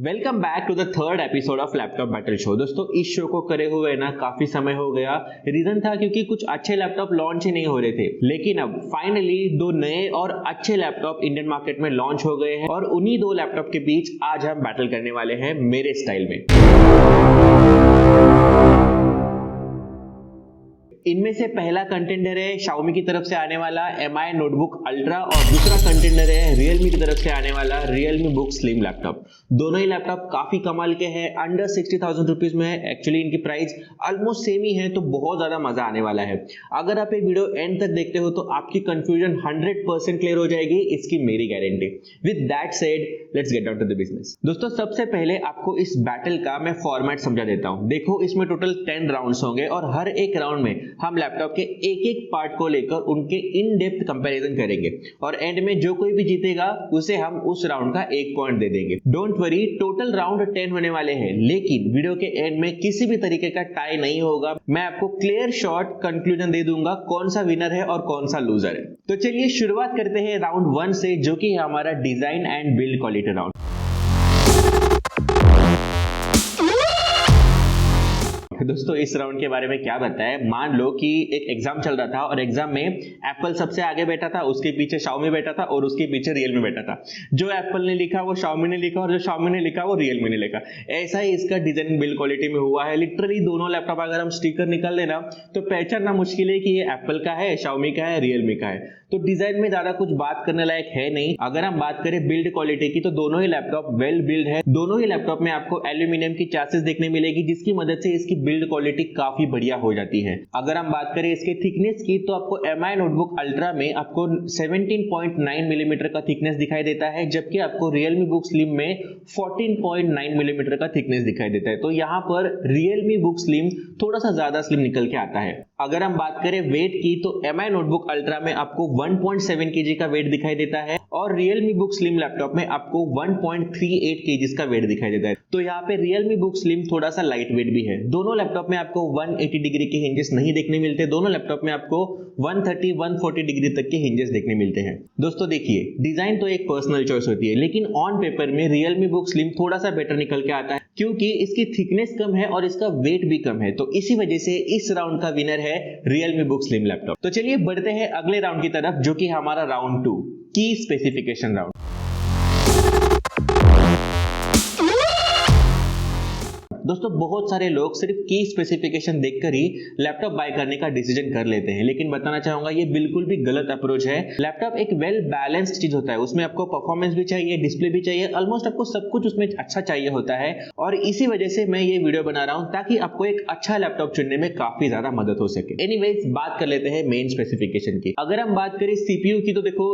Welcome back to the third episode of laptop battle show. दोस्तों इस show को करे हुए ना काफी समय हो गया। रीजन था क्योंकि कुछ अच्छे लैपटॉप लॉन्च ही नहीं हो रहे थे, लेकिन अब फाइनली दो नए और अच्छे लैपटॉप इंडियन मार्केट में लॉन्च हो गए हैं और उन्हीं दो लैपटॉप के बीच आज हम बैटल करने वाले हैं मेरे स्टाइल में। इनमें से पहला कंटेंडर है Xiaomi की तरफ से आने वाला Mi नोटबुक अल्ट्रा और दूसरा कंटेंडर है Realme की तरफ से आने वाला Realme Book Slim लैपटॉप। दोनों ही लैपटॉप काफी कमाल के हैं, अंडर 60,000 रुपीज में है। एक्चुअली इनकी प्राइस ऑलमोस्ट सेम ही है, तो बहुत ज्यादा मजा आने वाला है। अगर आप ये वीडियो एंड तक देखते हो तो आपकी कंफ्यूजन 100% क्लियर हो जाएगी, इसकी मेरी guarantee. With that said let's get down to the business. दोस्तों सबसे पहले आपको इस बैटल का मैं फॉर्मेट समझा देता हूं। देखो इसमें टोटल 10 राउंड्स होंगे और हर एक राउंड में हम लैपटॉप के एक एक पार्ट को लेकर उनके इन डेप्थ कंपैरिजन करेंगे और एंड में जो कोई भी जीतेगा उसे हम उस राउंड का 1 पॉइंट दे देंगे। डोंट वरी, टोटल राउंड 10 होने वाले हैं, लेकिन वीडियो के एंड में किसी भी तरीके का टाई नहीं होगा। मैं आपको क्लियर शॉर्ट कंक्लूजन दे दूंगा कौन सा विनर है और कौन सा लूजर है। तो चलिए शुरुआत करते हैं राउंड 1 से, जो कि है हमारा design and build quality round. दोस्तों इस राउंड के बारे में क्या बताएं। मान लो कि एक एग्जाम चल रहा था और एग्जाम में एप्पल सबसे आगे बैठा था, उसके पीछे Xiaomi बैठा था और उसके पीछे Realme बैठा था। जो एप्पल ने लिखा वो Xiaomi ने लिखा और जो Xiaomi ने लिखा वो Realme ने लिखा। ऐसा ही इसका डिजाइन बिल्ड क्वालिटी में हुआ है। लिटरली दोनों लैपटॉप अगर हम स्टिकर निकाल देना तो पहचानना मुश्किल है कि ये एप्पल का है, Xiaomi का है, Realme का है। तो डिजाइन में ज्यादा कुछ बात करने लायक है नहीं। अगर हम बात करें बिल्ड क्वालिटी की तो दोनों ही लैपटॉप वेल बिल्ड है। दोनों ही लैपटॉप में आपको एल्यूमिनियम की चैसिस देखने मिलेगी, जिसकी मदद से इसकी बिल्ड क्वालिटी काफी बढ़िया हो जाती है। अगर हम बात करें इसके थिकनेस की तो आपको Mi नोटबुक अल्ट्रा में आपको 17.9 मिलीमीटर का थिकनेस दिखाई देता है, जबकि आपको Realme Book Slim में 14.9 मिलीमीटर का थिकनेस दिखाई देता है। तो यहाँ पर Realme Book Slim थोड़ा सा ज्यादा स्लिम निकल के आता है। अगर हम बात करें वेट की तो Mi नोटबुक अल्ट्रा में आपको 1.7 kg का वेट दिखाई देता है और Realme Book Slim लैपटॉप में आपको 1.38 kg का वेट दिखाई देता है। तो यहाँ पे Realme Book Slim थोड़ा सा लाइट वेट भी है। दोनों लैपटॉप में आपको 180 डिग्री के हिंजेस नहीं देखने मिलते, दोनों लैपटॉप में आपको 130-140 डिग्री तक के हिंजेस देखने मिलते हैं। दोस्तों देखिए, डिजाइन तो एक पर्सनल चॉइस होती है, लेकिन ऑन पेपर में Realme Book Slim थोड़ा सा बेटर निकल के आता है क्योंकि इसकी थिकनेस कम है और इसका वेट भी कम है। तो इसी वजह से इस राउंड का विनर है Realme Book Slim लैपटॉप। तो चलिए बढ़ते हैं अगले राउंड की तरफ, जो कि हमारा राउंड 2 की स्पेसिफिकेशन राउंड। दोस्तों बहुत सारे लोग सिर्फ की स्पेसिफिकेशन देखकर ही लैपटॉप बाय करने का डिसीजन कर लेते हैं, लेकिन बताना चाहूंगा ये बिल्कुल भी गलत अप्रोच है। लैपटॉप एक वेल बैलेंस्ड चीज होता है, उसमें आपको परफॉर्मेंस भी चाहिए, डिस्प्ले भी चाहिए, ऑलमोस्ट आपको सब कुछ उसमें अच्छा चाहिए होता है। और इसी वजह से मैं ये वीडियो बना रहा हूं ताकि आपको एक अच्छा लैपटॉप चुनने में काफी ज्यादा मदद हो सके। एनीवेज बात कर लेते हैं मेन स्पेसिफिकेशन की। अगर हम बात करें सीपीयू की तो देखो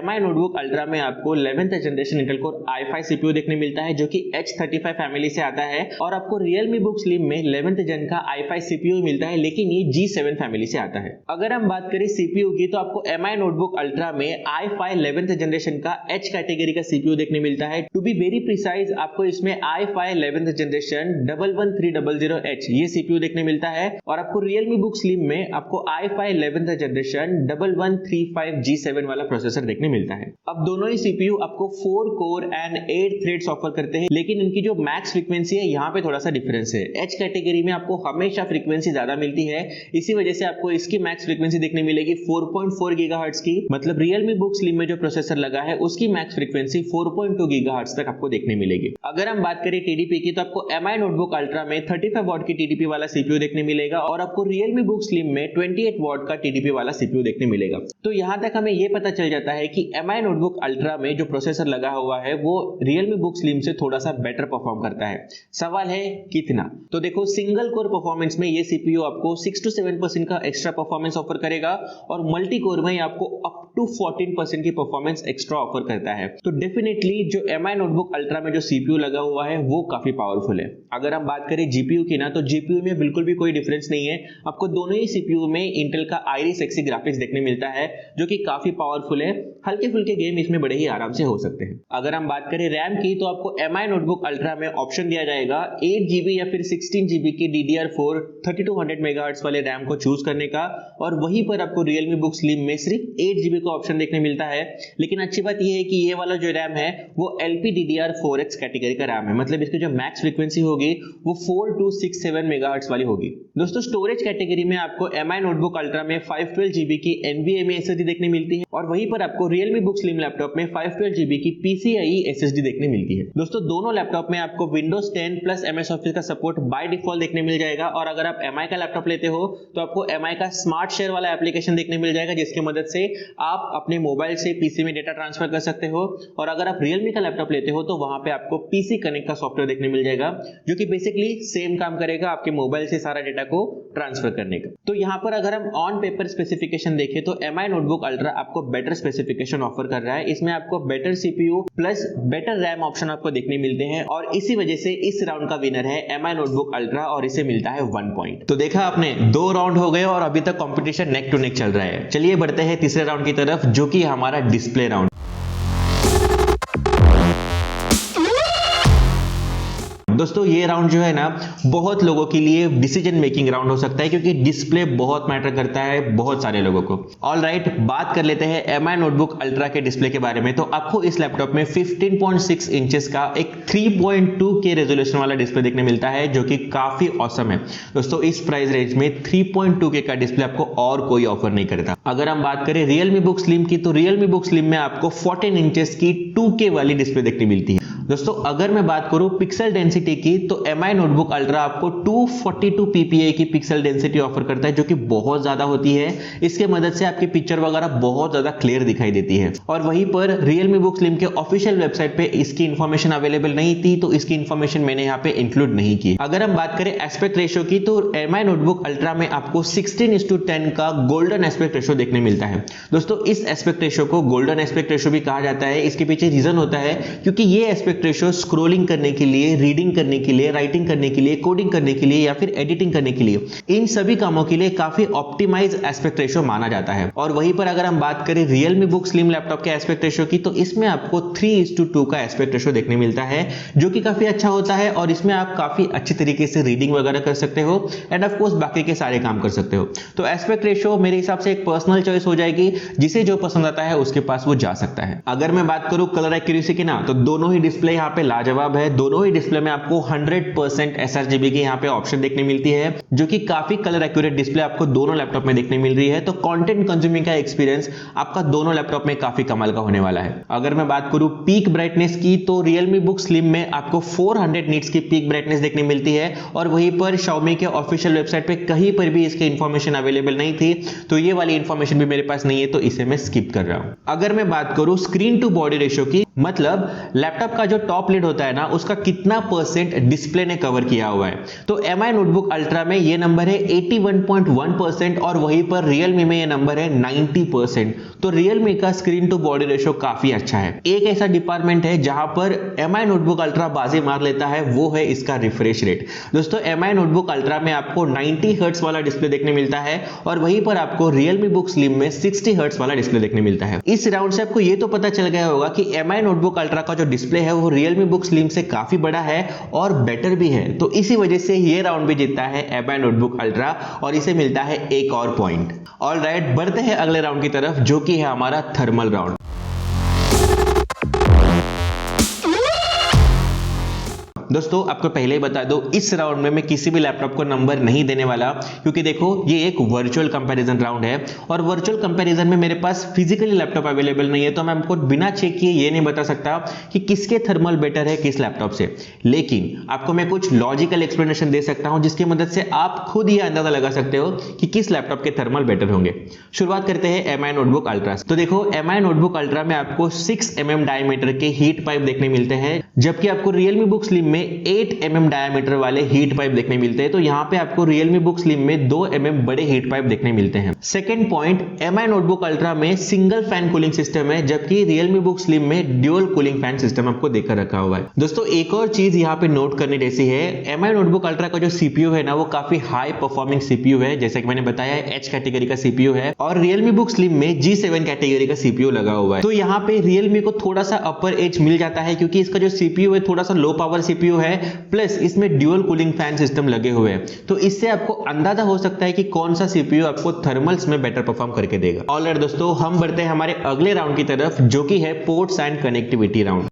Mi नोटबुक अल्ट्रा में आपको 11th generation Intel core i5 CPU देखने मिलता है, जो कि H35 फैमिली से आता है। और आपको Realme Book Slim में 11th जन का i5 CPU मिलता है, लेकिन ये G7 फैमिली से आता है। अगर हम बात करें CPU की तो आपको Mi नोटबुक अल्ट्रा में i5 11th जनरेशन का H कैटेगरी का CPU देखने मिलता है। टू बी वेरी प्रिसाइज आपको इसमें i5 11th जनरेशन 11300H ये CPU देखने मिलता है और आपको Realme Book Slim में आपको i5 11th जनरेशन 1135 G7 वाला प्रोसेसर देखने मिलता है। अब दोनों ही CPU आपको 4 कोर एंड 8 थ्रेड्स ऑफर करते हैं, लेकिन इनकी जो मैक्स फ्रीक्वेंसी है यहाँ पे थोड़ा सा डिफरेंस है। एच कैटेगरी में आपको हमेशा फ्रीक्वेंसी ज्यादा मिलती है, इसी वजह से आपको इसकी मैक्स फ्रीक्वेंसी देखने मिलेगी 4.4 गीगाहर्ट्ज की। मतलब Realme Book Slim में जो प्रोसेसर लगा है उसकी मैक्स फ्रीक्वेंसी 4.2 गीगाहर्ट्ज तक आपको देखने मिलेगी। अगर हम बात करें टीडीपी की तो आपको Mi नोटबुक अल्ट्रा में 35 वॉट की टीडीपी वाला सीपीयू देखने मिलेगा और आपको Realme Book Slim में 28 वॉट का टीडीपी वाला सीपीयू देखने मिलेगा। तो यहां तक हमें यह पता चल जाता है कि Mi नोटबुक अल्ट्रा में जो प्रोसेसर लगा हुआ है वो Realme Book Slim से थोड़ा सा बेटर परफॉर्म करता है। सवाल है कितना? तो देखो सिंगल कोर परफॉर्मेंस में ये सीपीयू आपको 6 to 7% का एक्स्ट्रा परफॉर्मेंस ऑफर करेगा और मल्टी कोर में आपको अप टू 14% की परफॉर्मेंस एक्स्ट्रा ऑफर करता है। तो डेफिनेटली जो Mi नोटबुक अल्ट्रा में जो सीपीयू लगा हुआ है वो काफी पावरफुल है। अगर हम बात करें जीपीयू की ना तो जीपीयू में बिल्कुल भी कोई डिफरेंस नहीं है। आपको दोनों ही सीपीयू में इंटेल का Iris Xe ग्राफिक्स देखने मिलता है, जो कि काफी पावरफुल है। हल्के फुल्के गेम इसमें बड़े ही आराम से हो सकते हैं। अगर हम बात करें रैम की तो आपको Mi नोटबुक अल्ट्रा में ऑप्शन दिया जाएगा 8 8GB या फिर 16GB की DDR4 3200 MHz वाले रैम को चूज करने का, और वहीं पर आपको Realme Book Slim में सिर्फ 8GB का ऑप्शन देखने मिलता है। लेकिन अच्छी बात यह है कि ये वाला जो रैम है वो LPDDR4X कैटेगरी का रैम है, मतलब इसकी जो मैक्स फ्रीक्वेंसी होगी वो 4267 MHz वाली होगी। दोस्तों स्टोरेज कैटेगरी में आपको MI नोटबुक अल्ट्रा में 512GB की NVMe SSD देखने मिलती है, और वहीं पर आपको Realme Book Slim लैपटॉप में 512GB की PCIe SSD देखने मिलती है। दोस्तों दोनों लैपटॉप में आपको Windows 10 प्लस MS Office का सपोर्ट बाय डिफॉल्ट देखने मिल जाएगा, और अगर आप MI का लैपटॉप लेते हो तो आपको MI का स्मार्ट शेयर वाला एप्लीकेशन देखने मिल जाएगा, जिसकी मदद से आप अपने मोबाइल से PC में डेटा ट्रांसफर कर सकते हो। और अगर आप Realme का लैपटॉप लेते हो तो वहां पे आपको PC कनेक्ट का सॉफ्टवेयर देखने मिल जाएगा, जो कि बेसिकली सेम काम करेगा आपके मोबाइल से सारा डेटा को ट्रांसफर करने का। तो यहाँ पर अगर हम ऑन पेपर स्पेसिफिकेशन देखें तो MI नोटबुक अल्ट्रा आपको बेटर स्पेसिफिकेशन ऑफर कर रहा है। इसमें आपको better CPU plus better RAM option आपको देखने मिलते हैं, और इसी वजह से इस राउंड का विनर है MI नोटबुक अल्ट्रा, और इसे मिलता है 1 पॉइंट। तो देखा आपने, 2 राउंड हो गए और अभी तक कंपटीशन नेक टू नेक चल रहा है। चलिए बढ़ते हैं तीसरे राउंड की तरफ, जो कि हमारा डिस्प्ले राउंड। दोस्तों ये राउंड जो है ना बहुत लोगों के लिए डिसीजन मेकिंग राउंड हो सकता है, क्योंकि डिस्प्ले बहुत मैटर करता है बहुत सारे लोगों को। ऑल राइट, बात कर लेते हैं MI नोटबुक अल्ट्रा के डिस्प्ले के बारे में। तो आपको इस लैपटॉप में 15.6 इंचेस का एक 3.2K रेजोल्यूशन वाला डिस्प्ले देखने मिलता है, जो कि काफी ऑसम है। दोस्तों इस प्राइस रेंज में 3.2K का डिस्प्ले आपको और कोई ऑफर नहीं करता। अगर हम बात करें Realme Book Slim की, तो Realme Book Slim में आपको 14 इंचेस की 2K वाली डिस्प्ले देखने मिलती है। दोस्तों अगर मैं बात करूं पिक्सल डेंसिटी की, तो MI नोटबुक अल्ट्रा आपको 242 ppi की पिक्सल डेंसिटी ऑफर करता है, जो कि बहुत ज्यादा होती है। इसके मदद से आपकी पिक्चर वगैरह बहुत ज्यादा क्लियर दिखाई देती है। और वहीं पर Realme Book Slim के ऑफिशियल वेबसाइट पे इसकी इंफॉर्मेशन अवेलेबल नहीं थी, तो इसकी इंफॉर्मेशन मैंने यहाँ पे इंक्लूड नहीं की। अगर हम बात करें एस्पेक्ट रेशियो की, तो MI नोटबुक अल्ट्रा में आपको 16:10 का गोल्डन एस्पेक्ट रेशियो देखने मिलता है। दोस्तों इस एस्पेक्ट रेशियो को गोल्डन एस्पेक्ट रेशियो भी कहा जाता है। इसके पीछे रीजन होता है क्योंकि ये एस्पेक्ट रेशियो स्क्रोलिंग करने के लिए, रीडिंग करने के लिए, राइटिंग करने के लिए, कोडिंग करने के लिए या फिर एडिटिंग करने के लिए, इन सभी कामों के लिए काफी ऑप्टिमाइज एस्पेक्ट रेशियो माना जाता है। और वहीं पर अगर हम बात करें Realme Book Slim लैपटॉप के एस्पेक्ट रेशियो की, तो इसमें आपको 3:2 का एस्पेक्ट रेशियो देखने मिलता है, जो कि काफी अच्छा होता है। और इसमें आप काफी अच्छी तरीके से रीडिंग वगैरह कर सकते हो, एंड ऑफ कोर्स बाकी के सारे काम कर सकते हो। तो एस्पेक्ट रेशियो मेरे हिसाब से एक पर्सनल चॉइस हो जाएगी, जिसे जो पसंद आता है उसके पास वो जा सकता है। अगर मैं बात करूं कलर एक्यूरेसी की ना, तो दोनों ही डिस्प्ले यहाँ पे लाजवाब है। दोनों ही डिस्प्ले में आपको 100% sRGB की यहाँ पे ऑप्शन देखने मिलती है, जो कि काफी कलर एक्यूरेट डिस्प्ले आपको दोनों लैपटॉप में देखने मिल रही है। तो कंटेंट कंज्यूमिंग का एक्सपीरियंस आपका दोनों लैपटॉप में काफी कमाल का होने वाला है। अगर मैं बात करूं पीक ब्राइटनेस की, तो Realme Book Slim में आपको 400 नीट्स की पीक ब्राइटनेस देखने मिलती है, और वहीं पर Xiaomi के ऑफिशियल वेबसाइट पे कहीं पर भी इसकी इंफॉर्मेशन अवेलेबल नहीं थी, तो ये वाली इंफॉर्मेशन भी मेरे पास नहीं है, तो इसे मैं स्किप कर रहा हूं। अगर मैं बात करूं स्क्रीन टू बॉडी रेशियो की, मतलब लैपटॉप का जो टॉप लिड होता है ना, उसका कितना परसेंट डिस्प्ले ने कवर किया हुआ है, तो MI नोटबुक अल्ट्रा में ये नंबर है 81.1%, और वहीं पर Realme में ये नंबर है 90%। तो Realme का स्क्रीन टू बॉडी रेशियो काफी अच्छा है। एक ऐसा डिपार्टमेंट है जहां पर MI नोटबुक अल्ट्रा बाजी मार लेता है, वो है इसका रिफ्रेश रेट। दोस्तों MI नोटबुक अल्ट्रा में आपको 90 हर्ट्ज वाला डिस्प्ले देखने मिलता है, और वहीं पर आपको Realme Book Slim में 60 हर्ट्ज वाला डिस्प्ले देखने मिलता है। इस राउंड से आपको ये तो पता चल गया होगा कि MI नोटबुक अल्ट्रा का जो डिस्प्ले है वो Realme Book Slim से काफी बड़ा है और बेटर भी है। तो इसी वजह से ये राउंड भी जीतता है MI नोटबुक अल्ट्रा, और इसे मिलता है एक और पॉइंट। ऑल राइट, बढ़ते हैं अगले राउंड की तरफ, जो कि है हमारा थर्मल राउंड। दोस्तों आपको पहले ही बता दो, इस राउंड में मैं किसी भी लैपटॉप को नंबर नहीं देने वाला, क्योंकि देखो ये एक वर्चुअल कंपैरिजन राउंड है, और वर्चुअल कंपैरिजन में मेरे पास फिजिकली लैपटॉप अवेलेबल नहीं है, तो मैं आपको बिना चेक किए ये नहीं बता सकता कि किसके थर्मल बेटर है किस लैपटॉप से। लेकिन आपको मैं कुछ लॉजिकल एक्सप्लेनेशन दे सकता हूं, जिसकी मदद से आप खुद ये अंदाजा लगा सकते हो कि किस लैपटॉप के थर्मल बेटर होंगे। शुरुआत करते हैं MI नोटबुक अल्ट्रा। तो देखो MI नोटबुक अल्ट्रा में आपको 6 mm डायमीटर के हीट पाइप देखने मिलते हैं, जबकि आपको Realme Book Slim में 8 mm डायमीटर वाले हीट पाइप देखने मिलते हैं। तो यहां पे आपको Realme Book Slim में 2 mm बड़े हीट पाइप देखने मिलते हैं। Second point, MI notebook ultra में सिंगल फैन कूलिंग सिस्टम है, जबकि Realme Book Slim में ड्यूअल कूलिंग फैन सिस्टम आपको देकर रखा हुआ है। दोस्तों एक और चीज यहां पे नोट करने जैसी है, MI नोटबुक अल्ट्रा का जो CPU है ना, वो काफी हाई परफॉर्मिंग CPU है, जैसे कि मैंने बताया H कैटेगरी का CPU है, और Realme Book Slim में G7 कैटेगरी का CPU लगा हुआ है। तो यहाँ पे Realme को थोड़ा सा अपर एज मिल जाता है, क्योंकि इसका जो CPU है थोड़ा सा लो पावर CPU सीपीयू है, प्लस इसमें ड्यूअल कूलिंग फैन सिस्टम लगे हुए हैं। तो इससे आपको अंदाजा हो सकता है कि कौन सा सीपीयू आपको थर्मल्स में बेटर परफॉर्म करके देगा। ऑलराइट दोस्तों, हम बढ़ते हैं हमारे अगले राउंड की तरफ, जो कि है पोर्ट्स एंड कनेक्टिविटी राउंड।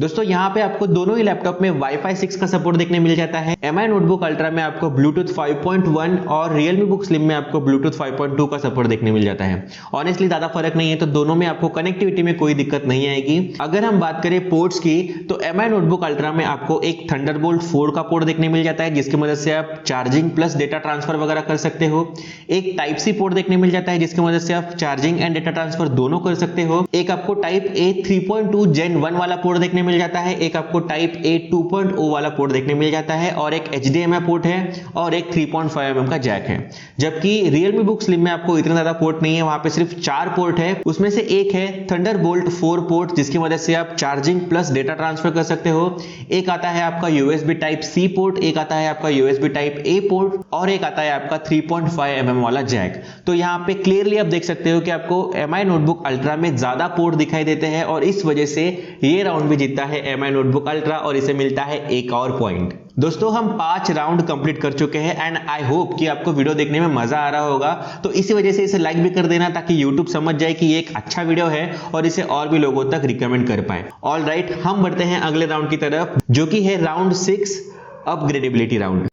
दोस्तों यहाँ पे आपको दोनों ही लैपटॉप में Wi-Fi 6 का सपोर्ट देखने मिल जाता है। MI नोटबुक अल्ट्रा में आपको Bluetooth 5.1 और Realme Book Slim में आपको Bluetooth 5.2 का सपोर्ट देखने मिल जाता है। ऑनेस्टली ज्यादा फर्क नहीं है, तो दोनों में आपको कनेक्टिविटी में कोई दिक्कत नहीं आएगी। अगर हम बात करें पोर्ट्स की, तो MI नोटबुक अल्ट्रा में आपको एक थंडरबोल्ट 4 का पोर्ट देखने मिल जाता है, जिसकी मदद से आप चार्जिंग प्लस डेटा ट्रांसफर वगैरह कर सकते हो। एक टाइप सी पोर्ट देखने मिल जाता है, जिसकी मदद से आप चार्जिंग एंड डेटा ट्रांसफर दोनों कर सकते हो। एक आपको टाइप A 3.2 Gen 1 वाला पोर्ट देखने मिल जाता है, एक आपको टाइप A 2.0 वाला पोर्ट देखने मिल जाता है, और एक HDMI पोर्ट है और एक 3.5 mm का जैक है। जबकि Realme Book Slim में आपको इतना ज्यादा पोर्ट नहीं है, वहां पे सिर्फ 4 पोर्ट है। उसमें से एक है थंडरबोल्ट 4 पोर्ट, जिसकी मदद से आप चार्जिंग प्लस डेटा ट्रांसफर कर सकते हो। एक आता है आपका USB टाइप C पोर्ट, एक आता है आपका USB टाइप A पोर्ट, और एक आता है आपका 3.5 mm वाला जैक। तो यहाँ पे क्लियरली आप देख सकते हो कि आपको MI नोटबुक अल्ट्रा में ज्यादा पोर्ट दिखाई देते हैं, और इस वजह से ये राउंड भी जीतता है MI नोटबुक अल्ट्रा, और इसे मिलता है एक और पॉइंट। दोस्तों हम 5 राउंड कंप्लीट कर चुके हैं, एंड आई होप कि आपको वीडियो देखने में मजा आ रहा होगा। तो इसी वजह से इसे लाइक भी कर देना, ताकि YouTube समझ जाए कि ये एक अच्छा वीडियो है और इसे और भी लोगों तक रिकमेंड कर पाए। ऑल राइट, हम बढ़ते हैं अगले राउंड की तरफ, जो कि है राउंड 6 अपग्रेडेबिलिटी राउंड।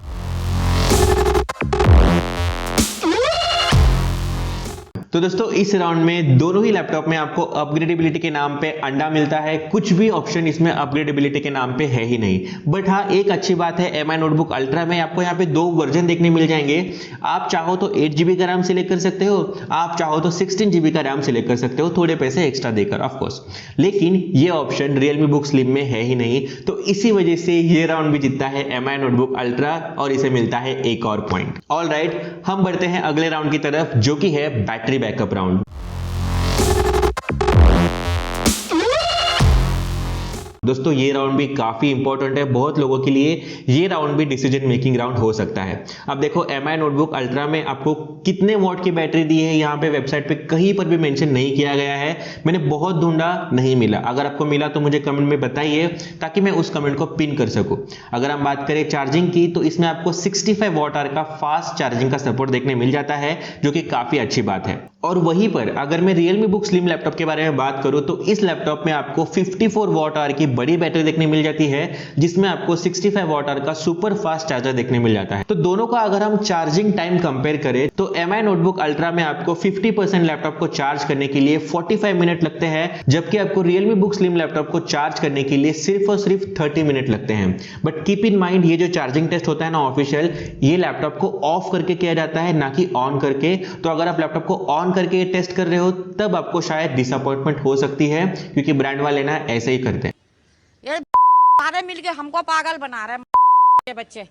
तो दोस्तों इस राउंड में दोनों ही लैपटॉप में आपको अपग्रेडेबिलिटी के नाम पे अंडा मिलता है। कुछ भी ऑप्शन इसमें अपग्रेडेबिलिटी के नाम पे है ही नहीं। बट हाँ, एक अच्छी बात है, MI नोटबुक अल्ट्रा में आपको यहाँ पे 2 वर्जन देखने मिल जाएंगे। आप चाहो तो 8GB का रैम सिलेक्ट कर सकते हो, आप चाहो तो 16GB का रैम सिलेक्ट कर सकते हो, थोड़े पैसे एक्स्ट्रा देकर ऑफकोर्स। लेकिन ये ऑप्शन Realme Book Slim में है ही नहीं, तो इसी वजह से ये राउंड भी जीतता है MI नोटबुक अल्ट्रा, और इसे मिलता है एक और पॉइंट। ऑल राइट, हम बढ़ते हैं अगले राउंड की तरफ, जो कि है बैटरी बैकअप राउंड। दोस्तों ये राउंड भी काफी इंपॉर्टेंट है बहुत लोगों के लिए। ये राउंड भी डिसीजन मेकिंग राउंड हो सकता है। अब देखो MI नोटबुक अल्ट्रा में आपको कितने वॉट की बैटरी दी है, यहाँ पे वेबसाइट पे कहीं पर भी मेंशन नहीं किया गया है। मैंने बहुत ढूंढा, नहीं मिला। अगर आपको मिला तो मुझे कमेंट में बताइए, ताकि मैं उस कमेंट को पिन कर सकूं। अगर हम बात करें चार्जिंग की, तो इसमें आपको 65 वॉट आवर का फास्ट चार्जिंग का सपोर्ट देखने मिल जाता है, जो कि काफी अच्छी बात है। और वहीं पर अगर मैं Realme Book Slim लैपटॉप के बारे में बात करूं, तो इस लैपटॉप में आपको 54 वॉट आवर की बड़ी बैटरी देखने मिल जाती है, जिसमें आपको 65 वॉट आवर का सुपर फास्ट चार्जर देखने मिल जाता है। तो दोनों का अगर हम चार्जिंग टाइम कंपेयर करें, तो MI नोटबुक अल्ट्रा में आपको 50% लैपटॉप को चार्ज करने के लिए 45 मिनट लगते हैं, जबकि आपको Realme Book Slim लैपटॉप को चार्ज करने के लिए सिर्फ और सिर्फ 30 मिनट लगते हैं। बट कीप इन माइंड, ये जो चार्जिंग टेस्ट होता है ना ऑफिशियल, ये लैपटॉप को ऑफ करके किया जाता है, ना कि ऑन करके। तो अगर आप लैपटॉप को ऑन करके टेस्ट कर रहे हो, तब आपको शायद डिसअपॉइंटमेंट हो सकती है, क्योंकि ब्रांड वाले ना ऐसे ही करते हैं। ये सारे मिलके हमको पागल बना रहे हैं के बच्चे।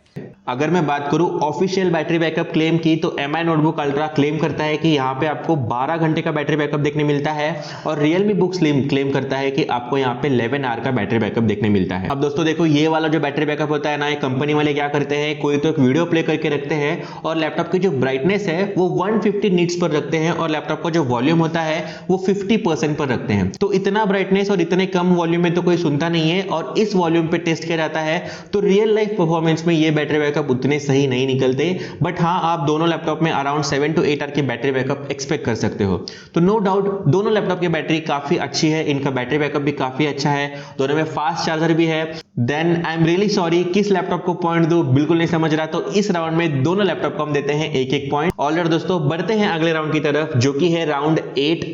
अगर मैं बात करूं ऑफिशियल बैटरी बैकअप क्लेम की, तो MI नोटबुक अल्ट्रा क्लेम करता है कि यहाँ पे आपको 12 घंटे का बैटरी बैकअप देखने मिलता है, और Realme Book Slim क्लेम करता है कि आपको यहाँ पे 11 आवर का बैटरी बैकअप देखने मिलता है। अब दोस्तों देखो, ये वाला जो बैटरी बैकअप होता है ना, ये कंपनी वाले क्या करते हैं, कोई तो एक वीडियो प्ले करके रखते हैं, और लैपटॉप की जो ब्राइटनेस है वो 150 नीट्स पर रखते हैं, और लैपटॉप का जो वॉल्यूम होता है वो 50% पर रखते हैं। तो इतना ब्राइटनेस और इतने कम वॉल्यूम में तो कोई सुनता नहीं है, और इस वॉल्यूम पे टेस्ट किया जाता है। तो रियल लाइफ परफॉर्मेंस में ये बैटरी बैकअप उतने सही नहीं निकलते। बट हाँ, आप दोनों लैपटॉप में अराउंड 7 to 8 आवर की बैटरी बैकअप एक्सपेक्ट कर सकते हो। तो नो डाउट दोनों लैपटॉप की बैटरी काफी अच्छी है, इनका बैटरी बैकअप भी काफी अच्छा है, दोनों में फास्ट चार्जर भी है। Then I am really sorry, किस लैपटॉप को पॉइंट दूं बिल्कुल नहीं समझ रहा। तो इस राउंड में दोनों लैपटॉप को हम देते हैं एक एक पॉइंट। ऑलराइट दोस्तों, बढ़ते हैं अगले राउंड की तरफ, जो कि है राउंड 8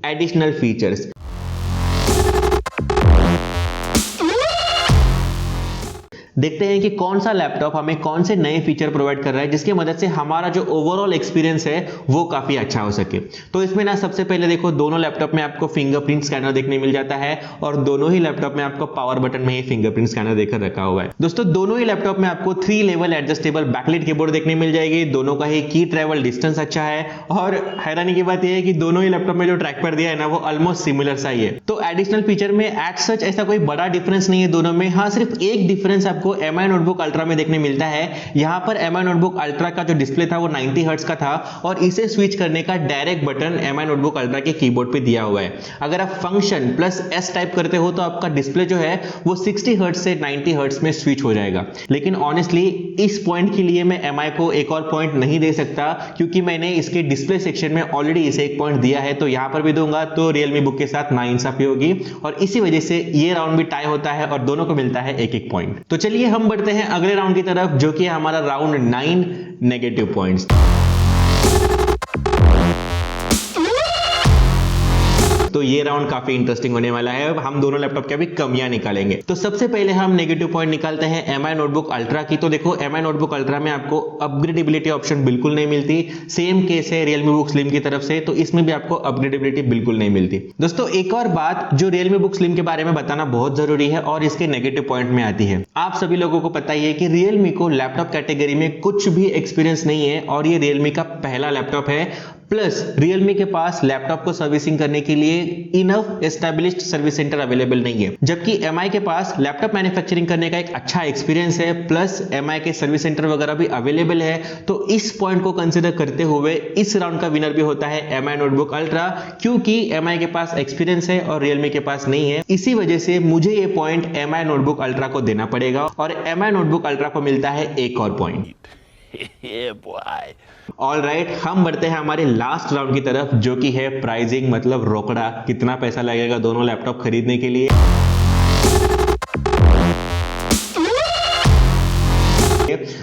एडिशनल फीचर्स। देखते हैं कि कौन सा लैपटॉप हमें कौन से नए फीचर प्रोवाइड कर रहा है, जिसकी मदद से हमारा जो ओवरऑल एक्सपीरियंस है वो काफी अच्छा हो सके। तो इसमें ना सबसे पहले देखो, दोनों लैपटॉप में आपको फिंगरप्रिंट स्कैनर देखने मिल जाता है, और दोनों ही लैपटॉप में आपको पावर बटन में ही फिंगरप्रिंट स्कैनर देकर रखा हुआ है। दोस्तों दोनों ही लैपटॉप में आपको 3 लेवल एडजस्टेबल बैकलाइट कीबोर्ड देखने मिल जाएगी, दोनों का ही की ट्रैवल डिस्टेंस अच्छा है, और हैरानी की बात यह है कि दोनों ही लैपटॉप में जो ट्रैक पैड दिया है ना, वो ऑलमोस्ट सिमिलर सा ही है। तो एडिशनल फीचर में एट सच ऐसा कोई बड़ा डिफरेंस नहीं है दोनों में। हाँ, सिर्फ एक डिफरेंस आपको MI नोटबुक अल्ट्रा में देखने मिलता है। यहाँ पर MI नोटबुक अल्ट्रा का जो डिस्प्ले था वो 90 हर्ट्ज का था और इसे स्विच करने का direct button MI notebook ultra के कीबोर्ड पे दिया हुआ है। अगर आप फंक्शन प्लस S टाइप करते हो तो आपका डिस्प्ले जो है वो 60 हर्ट्ज से 90 हर्ट्ज में स्विच हो जाएगा। लेकिन ऑनेस्टली इस पॉइंट के लिए मैं MI को एक और पॉइंट नहीं दे सकता, क्योंकि मैंने इसके डिस्प्ले सेक्शन में ऑलरेडी इसे एक पॉइंट दिया है, तो यहां पर भी दूंगा तो Realme Book के साथ नाइंसाफी होगी और इसी वजह से ये राउंड भी टाई होता है और दोनों को मिलता है एक एक पॉइंट। तो चलिए हम बढ़ते हैं अगले राउंड की तरफ, जो कि है हमारा राउंड 9 नेगेटिव पॉइंट्स। तो ये राउंड काफी इंटरेस्टिंग होने वाला है। अब हम दोनों लैपटॉप के भी कमियां निकालेंगे। तो सबसे पहले हम नेगेटिव पॉइंट निकालते हैं MI नोटबुक अल्ट्रा की। तो देखो MI नोटबुक अल्ट्रा में आपको अपग्रेडेबिलिटी ऑप्शन बिल्कुल नहीं मिलती। सेम केस है Realme Book Slim की तरफ से, तो इसमें भी आपको अपग्रेडेबिलिटी बिल्कुल नहीं मिलती। दोस्तों एक और बात जो Realme Book Slim के बारे में बताना बहुत जरूरी है और इसके नेगेटिव पॉइंट में आती है। आप सभी लोगों को पता ही है कि Realme को लैपटॉप कैटेगरी में कुछ भी एक्सपीरियंस नहीं है और ये Realme का पहला लैपटॉप है। प्लस Realme के पास लैपटॉप को सर्विसिंग करने के लिए enough established service centre available नहीं है, जबकि MI के पास लैपटॉप मैन्युफैक्चरिंग करने का एक अच्छा एक्सपीरियंस है, प्लस MI के सर्विस सेंटर वगैरह भी अवेलेबल है। तो इस पॉइंट को कंसीडर करते हुए इस राउंड का विनर भी होता है MI नोटबुक अल्ट्रा, क्योंकि MI के पास एक्सपीरियंस है और Realme के पास नहीं है। इसी वजह से मुझे ये पॉइंट MI नोटबुक अल्ट्रा को देना पड़ेगा और MI नोटबुक अल्ट्रा को मिलता है एक और पॉइंट। ऑल राइट, हम बढ़ते हैं हमारे लास्ट राउंड की तरफ, जो कि है प्राइसिंग, मतलब रोकड़ा, कितना पैसा लगेगा दोनों लैपटॉप खरीदने के लिए।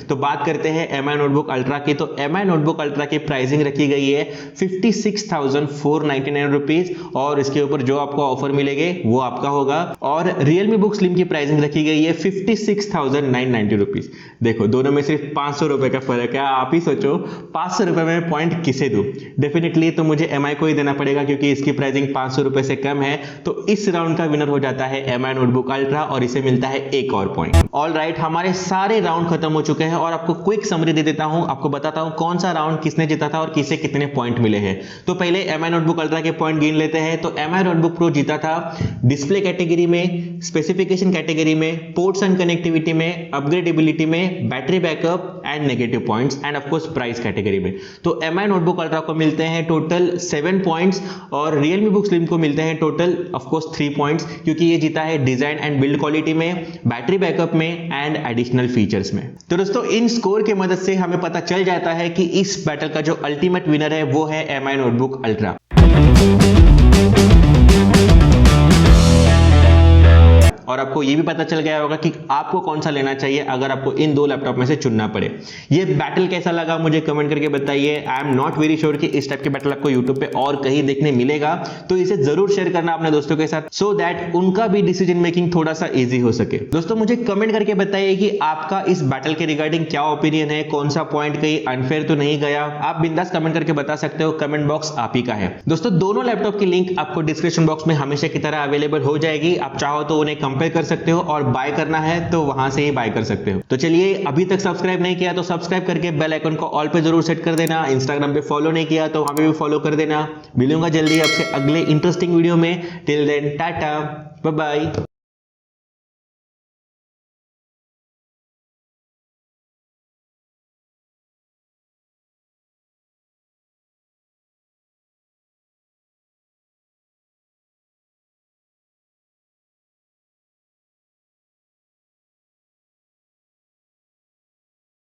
तो बात करते हैं MI नोटबुक अल्ट्रा की। तो MI नोटबुक अल्ट्रा की प्राइसिंग रखी गई है 56,499 रुपीज और इसके ऊपर जो आपको ऑफर मिलेंगे वो आपका होगा। और Realme Book Slim की प्राइसिंग रखी गई है 56,990 रुपीज। देखो दोनों में सिर्फ 500 रुपए का फर्क है। आप ही सोचो 500 रुपए में पॉइंट किसे दूं? डेफिनेटली तो मुझे MI को ही देना पड़ेगा, क्योंकि इसकी प्राइसिंग 500 रुपए से कम है। तो इस राउंड का विनर हो जाता है MI नोटबुक अल्ट्रा और इसे मिलता है एक और पॉइंट। ऑल राइट, हमारे सारे राउंड खत्म हो चुके हैं और आपको क्विक समरी दे देता हूं, आपको बताता हूं कौन सा राउंड किसने जीता था और किसे कितने पॉइंट मिले हैं। तो पहले MI नोटबुक अल्ट्रा के पॉइंट गिन लेते हैं। तो MI नोटबुक प्रो जीता था डिस्प्ले कैटेगरी में, स्पेसिफिकेशन कैटेगरी में, पोर्ट्स एंड कनेक्टिविटी में, अपग्रेडेबिलिटी में, battery backup and negative points end of course price category में। तो MI नोटबुक अल्ट्रा को मिलते हैं टोटल 7 पॉइंट्स और Realme Book Slim को मिलते हैं टोटल ऑफ कोर्स 3 पॉइंट्स, क्योंकि ये जीता है डिजाइन एंड बिल्ड क्वालिटी में, बैटरी बैकअप में एंड एडिशनल फीचर्स में। तो दोस्तों इन स्कोर की मदद से हमें पता चल जाता है कि इस बैटल का जो अल्टीमेट विनर है वो है MI नोटबुक अल्ट्रा। और आपको ये भी पता चल गया होगा कि आपको कौन सा लेना चाहिए अगर आपको इन दो लैपटॉप में से चुनना पड़े। ये बैटल कैसा लगा मुझे कमेंट करके बताइए। I am not very sure कि इस टाइप के बैटल आपको यूट्यूब पे और कहीं देखने मिलेगा, तो इसे जरूर शेयर करना अपने दोस्तों के साथ, सो दैट उनका भी डिसीजन मेकिंग थोड़ा सा इजी हो सके। दोस्तों मुझे कमेंट करके बताइए कि आपका इस बैटल के रिगार्डिंग क्या ओपिनियन है, कौन सा पॉइंट कहीं अनफेयर तो नहीं गया। आप बिंदास कमेंट करके बता सकते हो, कमेंट बॉक्स आप ही का है। दोस्तों दोनों लैपटॉप की लिंक आपको डिस्क्रिप्शन बॉक्स में हमेशा की तरह अवेलेबल हो जाएगी। आप चाहो तो उन्हें कंपेयर कर सकते हो और बाय करना है तो वहां से ही बाय कर सकते हो। तो चलिए, अभी तक सब्सक्राइब नहीं किया तो सब्सक्राइब करके बेल आइकन को ऑल पे जरूर सेट कर देना। इंस्टाग्राम पे फॉलो नहीं किया तो वहां पे भी फॉलो कर देना। मिलूंगा जल्दी आपसे अगले इंटरेस्टिंग वीडियो में। Till then tata, bye bye.